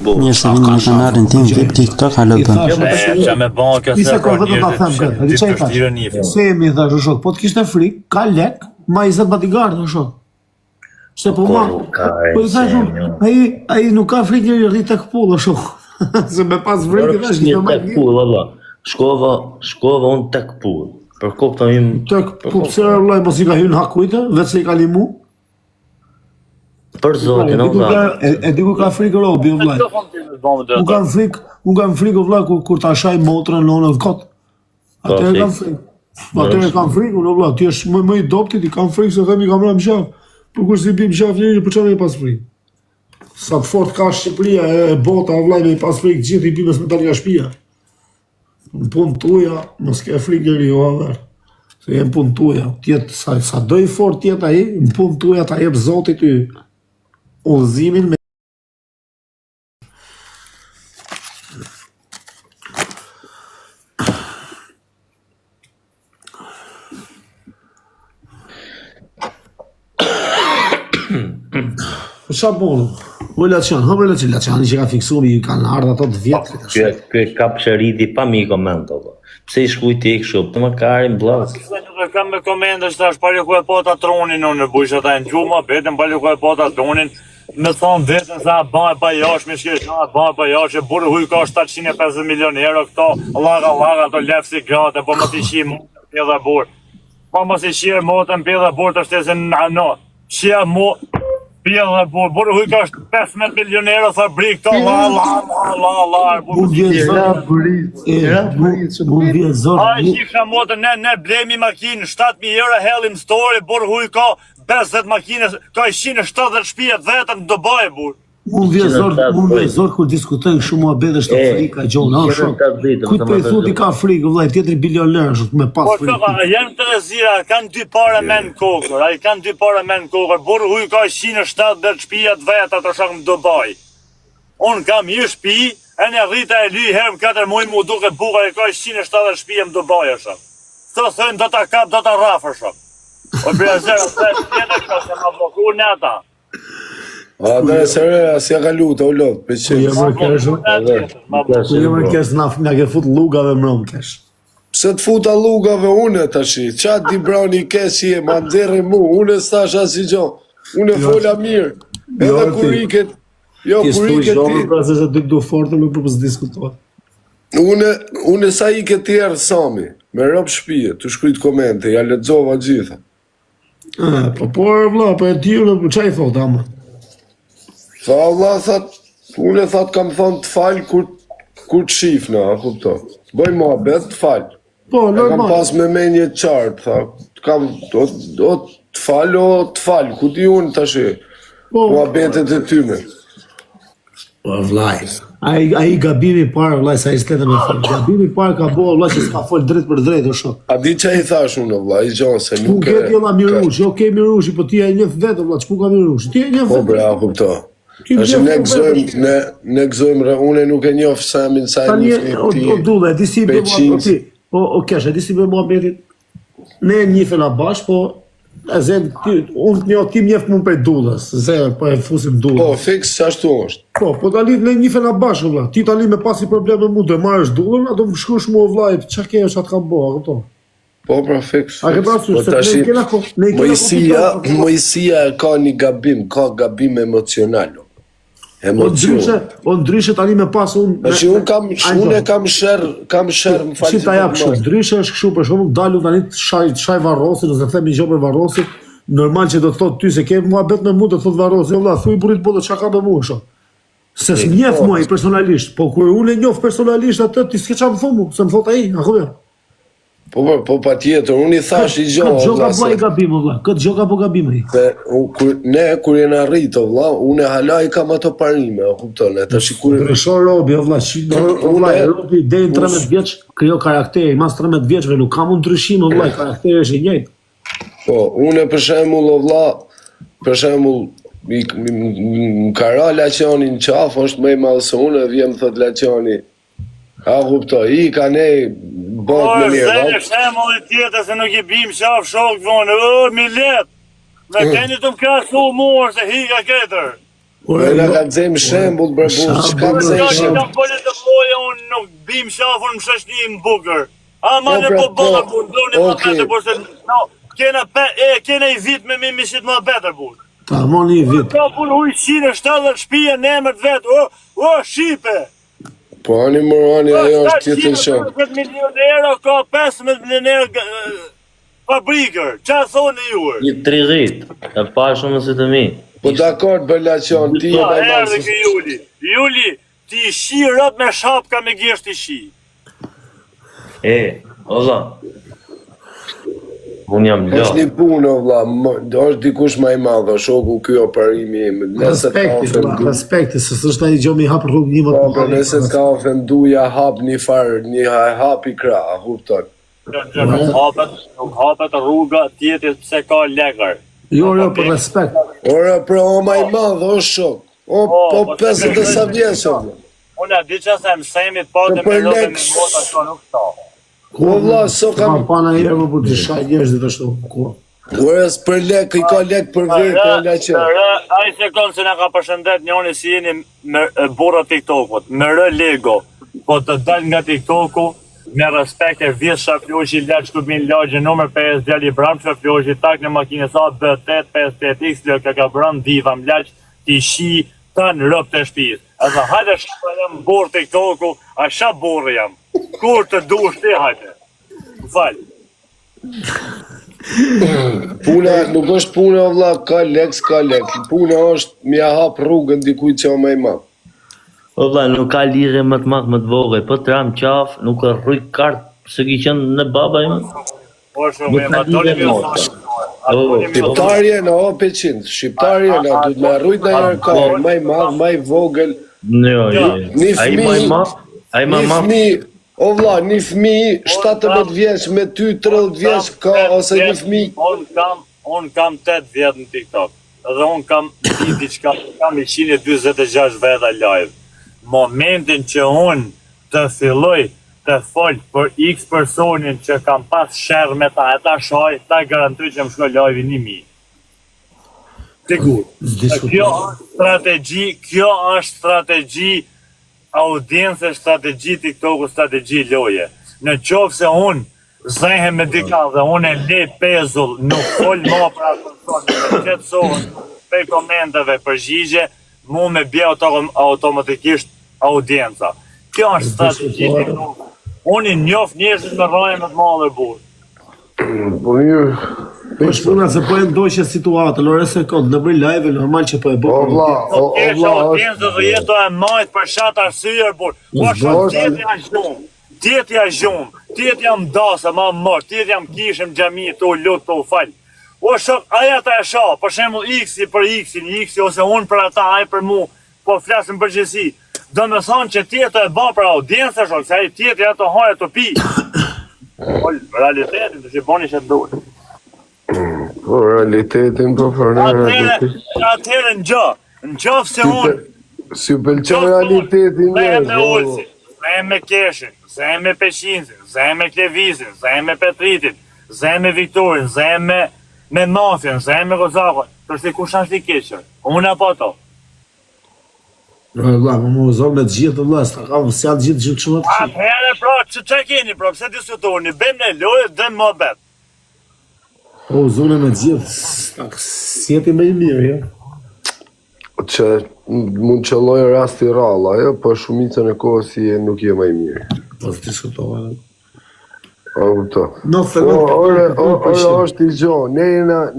Mirë se vini në kanalin tim VIP TikTok, halo bën. Qa me banka se ka njërë Se mi thash shok, po të kishte frikë, ka lek, ma 20 bodyguard shok. Se po ma, po i thash ai nuk ka frikë njëri rrit tek pulla shok. Se me pas frikë thash një tek pull, valla. Shkova unë tek pull. Për kopta im tek pull, pse vllai mos i ka hyrë hakujtë, vetë se i ka limu. Për zotin, valla. E di ku ka frikë robi vllai. Unë kam frikë vllai kur ta shaj motrën nonën kot. Atëherë kam frikë. Atëherë kam frikë, vllai, ti je më i dobtit, i kam frikë se themi kam rënë mshaf. Po kur si bim mshaf njëri, po çfarë pas frikë? Sa të fort ka Shqipëria e bota vllai me pas frikë gjithë i bimës me dalë nga shtëpia. Në punë tuja, mos ke frikë njeriu aver. Se jem punë tuja, tjetë sa do i fort tjetë ai, në punë tuja ta jep Zoti ty udhëzimin me Qa bonë? Relacion, relacioni që ka fiksu mi kanë ardhë ato të vjetë. Kjo kap shëriti pa mi komento. Pse i shkuj ti kështu, të më karin blok. Nuk e kam me komende që tash pari ku e po ta tronin unë bujsha ta në gjuma, vetëm pari ku e po ta tronin, me thonë vetën sa bëhe pa jashme, shkirë bëhe pa jashme, burë huj ka 750 milion euro këto, laga, to lefë si gate, po mos i shirë motën pjedha burë. Po mos i shirë motën pjedha burë të shtesin në ano. Shia mu, pjedha burë, burë huj ka 15 milion euro, thë bri këto, la. A i shifra motën, ne blemi makinë, 7.000 euro hellim story, burë huj ka 50 makine, ka 170 shpijet vetën në Dubai, burë. Unë vje zor kur diskutojnë shumë muhabete është frika, Gjona, kujt për i thuti ka frikë, vllai, tjetëri bilioner është me pas frikë. Po, janë të rezira, kanë 2 para me në kokër, a i kanë 2 para me në kokër, burë huj ka 170 shpijet vetën të shakë në Dubai. Unë kam një shpi, e një rrita e ly herë më 4 muj mu duke bukar e ka 170 shpijet në Dubai, është. Së thënë do ta kap, do ta rafër, shakë. O brezera, se tjetër ka se ma blokur në ata. A dhe sërë, si a ka lutë, o lotë, për që... Kujë më kesh nga ke fut lugave më rëmë kesh. Pse të futa lugave une të shi, qa di brani kesh i e ma ndërri mu, une s'tash asë i gjo, une fola mirë, edhe kur iket... Ti s'tu gjohë pra se që dy fortë nuk përpës diskutohet. Une sa i ke tjerë sami, me rëpë shpije, të shkryt komente, ja lexova gjitha. Po vlla, po e tjurë, qa i thot, ama? Tha Allah, une thot kam thonë të falë kur të shifna, a kupto. Bëj muhabet të falë. Po, normal. Kam pas me menje qartë, tha. Kam, o të falë, ku ti unë të shi, muhabetet e tyme. Po, vllai. Ai gabimi parë, vllai, sa i s'letë me falë. Gabimi parë ka bo, vllai, që s'ka folë drejt për drejt, o shok. A di që i thash unë, vllai, i gjonë, se nuk e... Nuk e t'jela Mirushi, okej Mirushi, po ti e njëf vetë, vllai, që ku ka Mirushi? Ti e njëf vetë. Po, bre, a kupto. Ashtë ne gëzojmë, une nuk e njofë samin, sa e njëfë O dule, di si be muhabetit, o kesh, di si be muhabetit, ne njëfe na bash, po, e zem, unë ti mjeftë mund për dulles, zem, po e fusim dulles. Po, fix që ashtu është. Po talit ne njëfe na bash, vlla, ti talit me pasi probleme mu, do e marrësh dullen, a do më shkush mu, vllai, qa kejo që atë kam bo, a këto? Po, pra, fix. A ke parasysh, se ne kena ko... Mojësia ka një gabim, ka gabim emocional. O ndryshe tani me pas unë... Unë kam shërë më falë si ta japë shumë, ndryshe është këshu për shumë, dalu tani të shaj varrosin, ose themi gjo për varrosin, normal që do të thotë ty se ke muhabet me mu, do të thotë varrosin, vlla, thuj burit bodo qa ka me mu, shumë. Se s'njef mua i personalisht, po kur unë e njof personalisht atë, ti s'ke qa më thomu, se më thot aji, ako me? Po pa tjetër, unë i thash i gjohë, këtë gjohë ka bëj gabim, vlla, këtë gjohë ka po gabim aji. Ne, kur jena rritë, vlla, unë e hala i kam ato parime, o kuptone, të shikur... Ndryshon Robi, vlla, Robi, deri 13 vjeç, krijo karakteri, mas 13 vjeçve, nuk ka mund ndryshim, vlla, karakteri është i njëjtë. Po, unë për shembull, vlla, për shembull, më ka ra Laqioni në qafë, është më i madhë se unë, vjem thot Laqioni, a kupto, i ka ne bot me mirë, valla. Se shembull i tjetër se nuk i bim qafë shok vonë, Milet, me keni të më krasu morë se hika ketër. Na ka zem shembull bre burr, çka zem shembull. Nuk bële të vloja, unë nuk bim shafën më shashni më bukër. A ma në po bëllë burë, doni më betë burë, se kena i vit me misit më betë burë. Ta moni i vit. Ka burë ujqine, 70 shpije në emër të vetë, o, Shqipe. Po ani morani, ajo është tjetër shumë. 7 milion euro, ka 15 milion euro fabrikër, qa thonë juër? I 30, e pa shumë si të mi. Po dakord, Belacion, ti e da Erdhe kë Juli. Juli, ti shi rëp me shapka me gjesht i shi. Ola, unë jam është lë. një punë, vlla, është dikush më i madh, shoku ky operimi im. Nëse ka ofendu, Respekti, se s'është ai gjë mi hap rrugë një më po, të po nëse ka ofendu, ja hap një farë, një hap i krah, kupton. Nuk hapet rruga tjetër se ka lekër. Jo, për respekt. Ora, pra, o ma i madh, o shok. O, po 50 sa vjeçë. Unë di që se mësemit po të me lëve me mota që nuk ta. O vlla, so kam... Pa në herë më për të shaj njerëzit ashtu. Ora, për lek, i ka lek për vetë, ola që. Ai sekond se na ka përshëndet njëri si jeni me burra TikTokut, me rë Lego, po të dal nga TikToku, me respekt e vjetë Shafloshi, leq Kubin lagje nëmër 5, djali Bram Shafloshi, tak në makinë sa B8, 58X, lë ka bram diva, më leq, ti shi, ta në rëp të shpis. A dhe hajde shpa jam burë TikToku, a sha burë jam, kur të dush ti hajde. Falë. Puna, nuk është puna, vlla, ka lek, s'ka lek. Puna është mi a hap rrugën dikuj që o me i madh. O vlla, nuk ka lidhje më të madh më të vogël, po të ram qaf, nuk ka rrit kart se ki qenë në baba im. Po shumë e matoni me Shqiptarje në O500, shqiptarje në du të me rrujt në jarë ka, maj madh, maj vogël. Jo, ai më i madh, Një fmi, o vlla, një fmi 17 vjeç me ty 30 vjeç ka, ose një fmi. Unë kam 8 vjetë në TikTok, edhe unë kam diçka, kam 126 veta live. Momentin që unë të filloj të folj për X personin që kam pas shërë me ta, e ta shoj, ta garantoj që më shkoj live 1000. Sigur. Kjo është strategji audience, strategji TikToku, strategji loje. Në qofë se unë zëhem me dika dhe unë e le pezull, nuk fol ma për atë me qetësohën, për komenteve, përgjigje, mu me bje automatikisht audienca. Kjo është strategji TikToku. Unë i njof njerëzit me rraje me të madhe burë. Po mirë. Po shpuna se po e ndoqe situatë, lore se kod në bëj live, normal që po e bëj. O vlla, Audiencë dhe jeto e majtë për shatë arsyer, burë. Po shumë tjetë janë shumë, tjetë janë shumë, tjetë jam dasë, ma mërë, tjetë jam kishëm gjami, të u lutë, të u falë. O shok, aja ta e sha, për shemull X-i për X-in, ose unë për ata, aj për mu, po flasëm për gjësi. Do me thonë që tjetë e ba për audiencë, shok, se aji tjetë ja të hajë të pi. Realitetin të që boni që të duhet. Po realitetin po përnë. Atëherë në gjofë se unë, Si pëlqen realitetin me Ulsin, me Keshin, me Peshinsin, me Klevizin, me Petritin, me Viktorin, me Mafjen, me Kozakon, përsi ku shanë shti keqër, unë apo to. Vlla, më uzon me të gjithë, vlla, s'ta kam sjell gjithë shumë të kështu. Atëherë pra, që keni pra, pse diskutoni, bëjmë në lojë dhe më bet. Po uzone me të gjithë, sjeti më i mirë, jo. Që mund qëlloj rasti ralla, jo, po shumicën e kohës si nuk je më i mirë. Po të diskutova. O, këto. Ore, është i gjohë,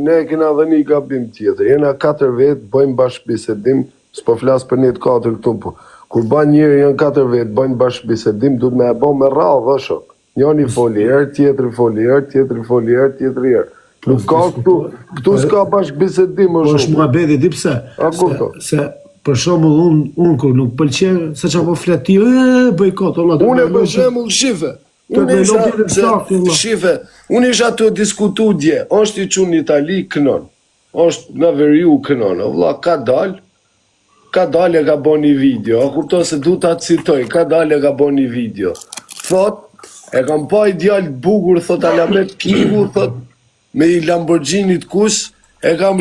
ne kena dhe një gabim tjetër, jena 4 vetë, bëjmë bashkë bisedim, s'po flasë për një të 4 këtu, po kur ban njëri janë 4 vetë, bëjmë bashkë bisedim, du të me e bo me rrallë, dhe shok. Njëni foli herë, tjetëri foli herë, tjetëri foli herë, tjetëri herë. Nuk ka këtu s'ka bashkë bisedim më shumë. Po është mua bedi, di pse? Se për shembull unë kur nuk pëlqen, se çapo flet ti, bojkot, olla. Unë për shembull shife. Unë isha të diskutu dje, është i qunë në Itali kënon, është në veriu kënon, valla ka dalë e ka bo një video, a kupto se du të atë citoj, ka dalë e ka bo një video, thot, e kam pa i djallë bugur, thot Alamet Kingu, thot, me i Lamborghini të kush, e ka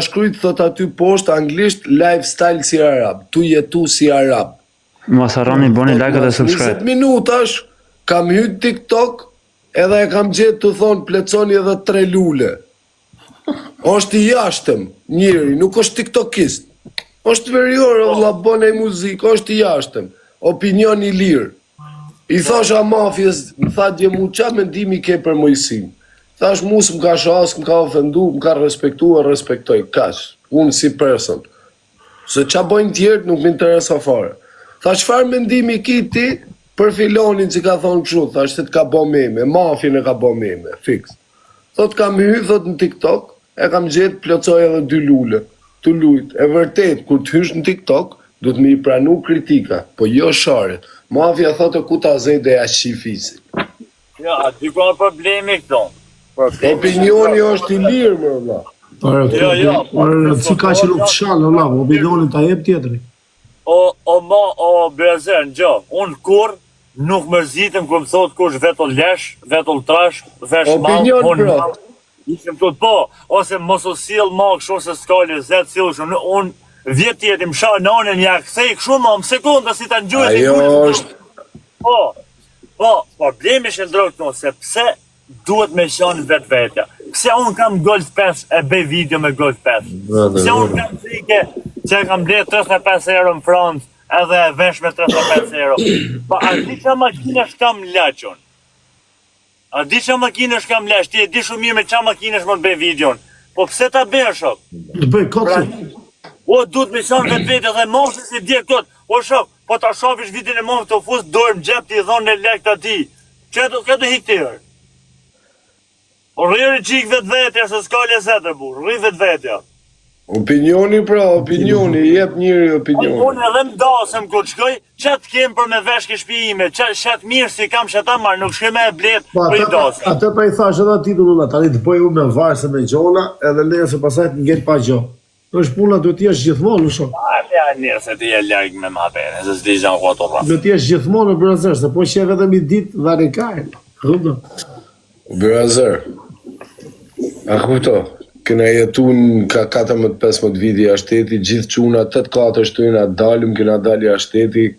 shkrujt thot aty poshtë anglisht lifestyle si arab, tu jetu si arab. Mos harroni boni like dhe subscribe. 20 minutash kam hyrë TikTok edhe e kam gjetë të thonë pleconi edhe 3 lule. Është i jashtëm, njëri, nuk është tiktokist. Është verior, valla, bën muzikë, është i jashtëm. Opinion i lirë. I thasha mafjes, më tha dje mu qa mendimi ke për Mojsin. Thash mu s'm ka shas, më ka ofendu, më ka respektuar, respektoj, kash. Unë si person. Se qa bojnë tjertë nuk më interesa fare. Thash çfarë mendimi ki ti për filonin që ka thonë kështu, thash se të ka bo meme, mafjën e ka bo meme, fix. Thot kam hyrë, thot në TikTok, e kam gjetë plotësoj edhe 2 lule, të lujt. E vërtet, kur të hysh në TikTok, du të më i pranu kritika, po jo sharet. Mafja thotë ku ta zejde ja shifisi. Ja, aty ka problemi këto. Opinioni është i lirë, më valla. Si ka që nuk të shalë, valla, opinionin ta jep tjetëri. O Bezer, në gjë, unë kur nuk mërzitem kër më thot kush vetë lesh, vetë trash, vesh mal, Opinion, bro. Ishim të po, ose mos o sill ma kështu se s'ka lezet, sill shumë, unë vjetë tjetim sha në anën ja kthej kështu ma më sekunda si ta ngjoj. Ajo është... Po, problemi shëndroj këto, se pse duhet me shanë vetë vetja. Pse unë kam Golf 5 e bëj video me Golf 5. Pse unë kam frike që kam ble 35 euro në Francë edhe vesh me 35 euro. Pa, a di që makinesh kam laqon? A di që makinesh kam laq? Ti e di shumë mirë me që makinesh më të bëj videon. Po pse ta bëj shok? Të bëj koksi. O, duhet me shanë vetë vetja dhe moshe si dje këtë. O shok, po ta shofish videon e moshe të fusë dorë më gjep të i thonë në lek të ati. Këtë hiktirë. Rrëri qik vetë vetja, se s'ka lezetër burë, rrë vetë vetja. Opinioni pra, opinioni, jep njëri opinioni. Unë edhe më dasëm kur shkoj, qatë kem për me veshke shpi ime, qatë mirë si kam që ta marë, nuk shkoj me e bletë për i dasëm. Atë pa i thash edhe titullun, tani të bëj unë me varse me gjona, edhe leje se pasaj të ngell pa gjo. Është puna duhet t'jesh gjithmonë, në shumë. Ja, njërë se ti e ljargë me ma pene, se s'di gjanë ku ato pra. Duhet t'jesh gjithmonë në brazer, se po qef edhe mi dit dhe rekajnë. Brazer. A kupto, këna jetu në ka 14-15 viti a shteti, gjithë quna 8-4 shtojnë a dalim, këna dali a shteti,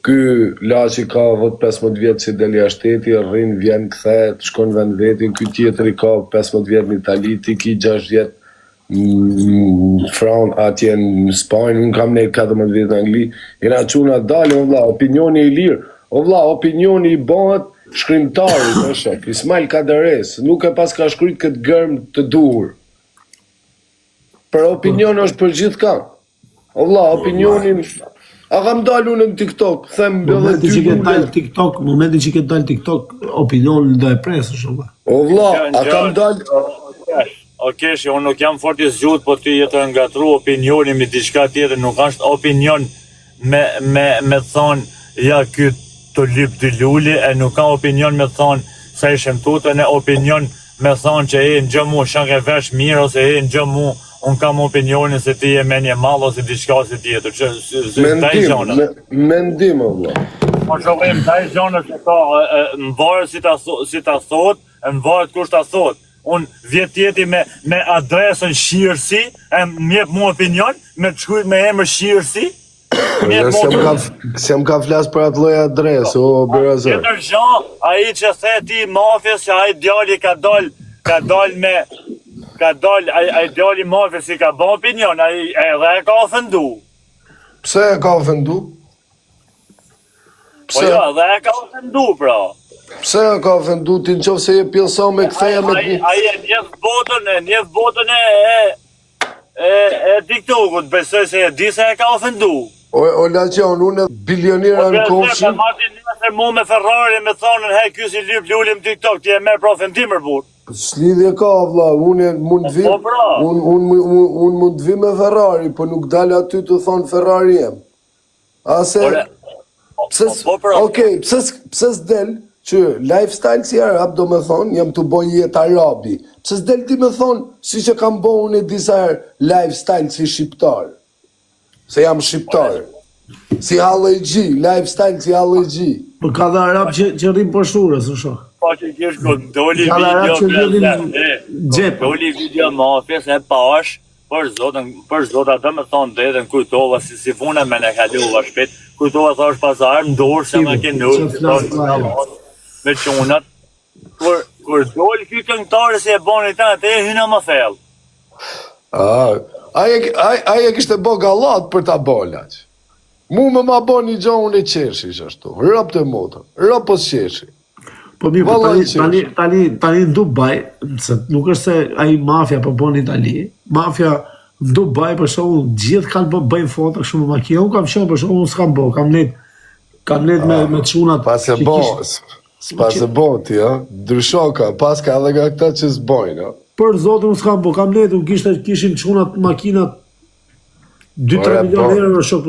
ky laçi ka 15 vjetë që deli a shteti, rrin, vjen, këthet, shkon vend vetin, ky tjetëri ka 15 vjetë në Itali, ti ki 6 vjetë në Franë, atje në Spajnë, unë kam nejtë 14 vjetë në Angli, këna quna dalim, o vla, opinioni i lirë, o vla, opinioni i bëhet, shkrimtari, në shek, Ismail Kaderes, nuk e pas ka shkryt këtë gërm të duhur. Për opinion është për gjithë ka. O vla, opinionin... A kam dalu në TikTok, them edhe 2 Momentin që ke dalë TikTok, opinionin do e presë shumë. O vla, a kam dalë... O kesh, unë nuk jam fort i zgjut, po ti jetë nga tru opinionin me diçka tjetër, nuk është opinion me thonë, ja këtë të lyp dy lulli, e nuk ka opinion me thonë sa i shemtute, ne opinion me thonë që e në gjëmu shanke vesh mirë, ose e në gjëmu unë kam opinionin se ti e menje malë, ose diçka si tjetër, që Mendim, o vla. Po që vejmë, taj gjona që ka, më varët si ta thot, më varët kush ta thot. Unë vjetë tjeti me adresën Shirësi, e mjep mu opinion, me të shkujt me emër Shirësi, Se më ka flasë për atë lloj adresë, o Berazer. Tjetër gjë, ai që the ti mafjes që ai djali ka dal me ai djali mafjes si ka bën opinion, ai edhe e ka ofendu. Pse e ka ofendu? Po jo, edhe e ka ofendu, pra. Pse e ka ofendu ti nëse je pjesa me ktheja me ti? Ai e njeh botën e TikTokut, besoj se e di se e ka ofendu. O Laqion, unë bilionera në kofshim. Martin nëse mu me Ferrari me thonën, hej, ky si lyp lulim TikTok, ti e merr për ofendimër, burr. S'lidhje ka, vlla, unë mund të vi me Ferrari, po nuk dal aty të thonë Ferrari jem. Ase... Okej, pse s'del që lifestyle si arab do me thonë, jam të boj jetë arabi. Pse s'del ti me thonë, si që kam bo unë e disa lifestyle si shqiptar. Se jam shqiptar. Si hallegji, lifestyle si hallegji. Po ka dhe arab që rrim për shurës, në shok. Po që kesh këtë doli video Gjep. Doli video mafjes e pash, për zotë atë me thonë detën, kujtova si fune me ne kaluva shpet, kujtova thash pazar, më dorë se me ke me qunat, kur doli ky këngëtare si e boni ta, te e hyna më thellë. Aje kishte bo gallat për ta bolaq. Mu me ma bo një gjo unë i qeshi ashtu. Rëp të motor, rëp po qeshi. Po mirë, tani në Dubai, nuk është se ai mafja po bën në Itali. Mafja në Dubai për shembull gjithë kanë bëjnë foto kështu me makinë. Unë kam qenë për shembull s'kam bë, kam net me çunat. Pas e bo, s'pas e bo ti, ndryshoka, pas ka edhe nga këta që s'bojnë, Për zotin unë s'kam bë, kam net, unë kishin çunat makinat 2-3 milionë euro në shok,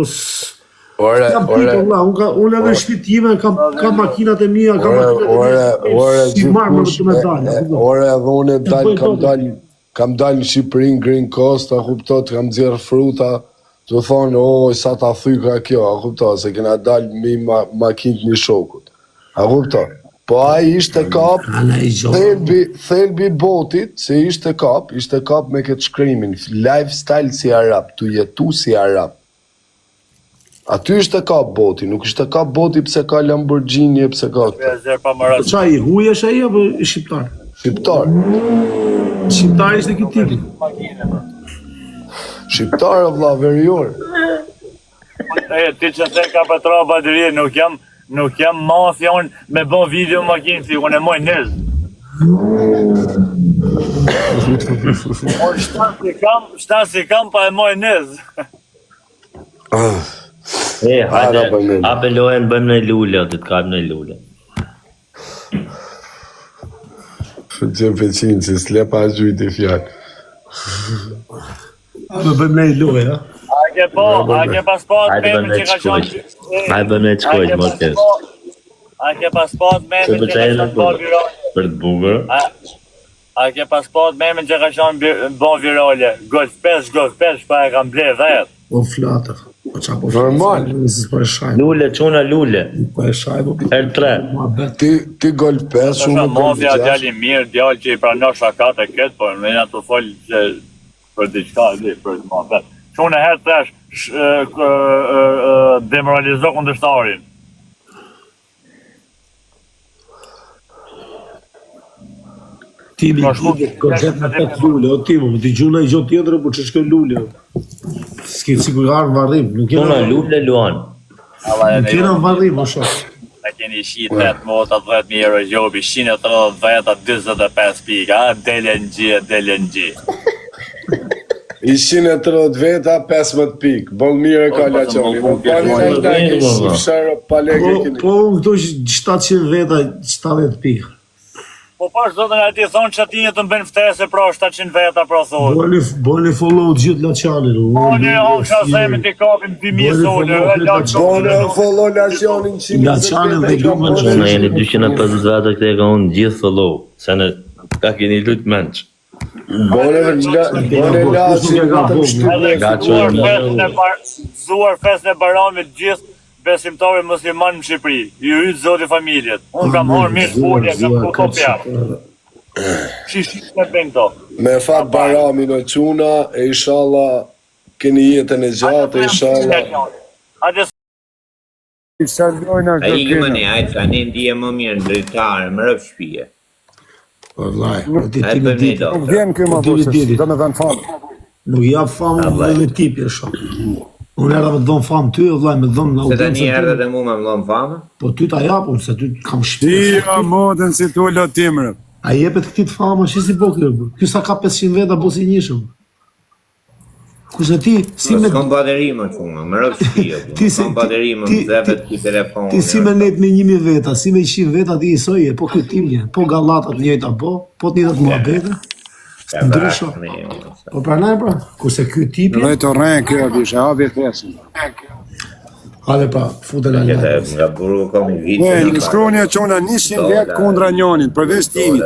unë edhe shtëpi time kam makinat e mia, kam makinat si marmë të me dalë. Ore edhe unë kam dal në Shqipëri në Green Coast, a kuptot, kam dzirë fruta, të thonë, sa ta thyka kjo, a kuptot, se kena dal mi makinët një shokut. A kuptot? Po a ishte kap, thelbi botit, se ishte kap me këtë shkrimin, lifestyle si Arab, të jetu si Arab. Aty ishte kap boti, nuk ishte kap boti pse ka Lamborghini, pse ka këtë. Qa i huj është aji, apo shqiptar? Shqiptar. Shqiptar ishte këtë tipi? Shqiptar, vlla, verior. Ti që se ka Petra Badri, nuk jam mafja unë me bon video makinë, si unë e moj nëzë. Shtanë si kam pa e moj nëzë. Hajde, apelojnë bëjmë në lullë, të t'kajmë në lullë. Gjepe qinë që s'lepa gjujt i fjallë. Me bëjmë në lullë, ja? A ke pas pat memën që ka qonë... Hajde bëjmë në qkojtë, Mortes. A ke pas pat memën që ka qonë bon virale? Për të bugër. A ke pas pat memën që ka qonë bon virale? Golf 5, pa e kam ble 10. O flatër. Normal. Lullë, quna lullë. Po e shaj, po Her 3. Ti golf 5, Shumë unë mafja djali mirë, djali që i pranon shakat e këtë, por në janë të folë që për diçka e për të mafet. Shumë e herë trash demoralizo kundërshtarin. Timi, koncept në 5 lullë, o Timo, t'i gjuna i gjotë tjetër, po që shkën lullë. S'ki sigur arë në varrim, nuk Quna lullë, Luan. Nuk jena në varrim, o shok. E keni shi 8 mota, 10.000 euro gjobi, 130 25 pika, DLNG. I 130 veta, 15 pikë. Bon mire ka laqoni. Po unë këto 700 veta, 70 pikë. Po pash zotën e ti thonë që ati një të mbën ftese pra 700 veta pra thonë. Bojnë follow gjithë Laçanin. Bojnë hoksha zemi t'i kapim 2000 sonë. Bojnë follow Laçanin 100. Laçanin dhe lumën që. Unë jeni 250 veta këte e ka unë gjithë follow. Se në ka keni lutë menç. Bojnë Zuar fest në Baramit gjithë besimtari musliman në Shqipëri, ju hytë zoti familjet. Unë kam horë mirë folje, kam këto pjarë. Shishit me bëjnë to. Me fat Barami në quna, e inshallah keni jetën e gjatë, e inshallah. A i mëne, ajtë ka ne ndje më mirë në drejtarë, më rëpë shpije. Nuk vjen kjo ma vëshës, do me dhenë famë. Nuk jap famë dhe me tipi e shumë. Unë era me të dhonë famë ty, vllaj, me të dhonë në Se të një erë dhe mu me më dhonë famë? Po ty ta japun, se ty kam Ti ja modën si tu lotimrë. A jepet këti të famë, që si po kjo? Kjo sa ka 500 veta, po si njëshëm. Kusë ti, si me... S'kom bateri më qumë, më rëpë shpije. S'kom bateri më më dhepet ki telefon. Ti si me net me 1000 veta, si me 100 veta ti i soje, po kjo timje, po gallatat njëjta po të njëjtat muhabete. Ndrysho. Po pranaj pra, kurse ky tipi... Dhe të rrenë kjo, dishe, habi thesin. Hale pra, futën e lejtë. Nga buru kom i vitë. Në shkronja qona 100 vetë kundra njonit, përveç timit.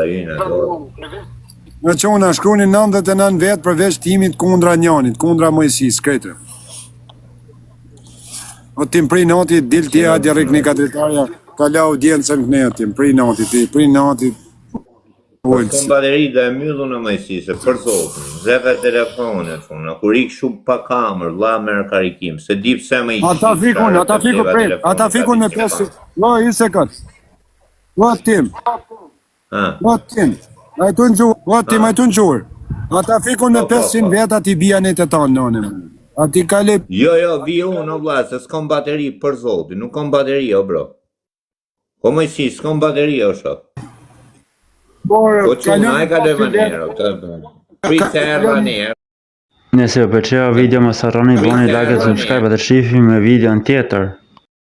Në qona shkroni 99 vetë përveç timit kundra njonit, kundra Mojësis, krejtë. O tim pri nati, dil tja direkt një katetarja, ka lau djenë se më këne tim, pri nati, Kom bateri dhe e myllu në majsi, se për zotën, zefe telefonet, kur ik shumë pa kamer, la merë karikim, se di pse me i qishë. Ata fikun me 5, no, i sekund. Tim, ai të nxur. Ata fikun me 500 veta ti bia në të tanë, nonim. Ati kale... Jo, vi unë, o vla, se s'kom bateri për zotin, nuk kom bateri, o bro. Po më si, s'kom bateri, o shok. Po që në e ka dhe manero, pritë e rënero. Nëse ju pëlqeu video mos harroni bëni like dhe subscribe dhe shihemi me video tjetër.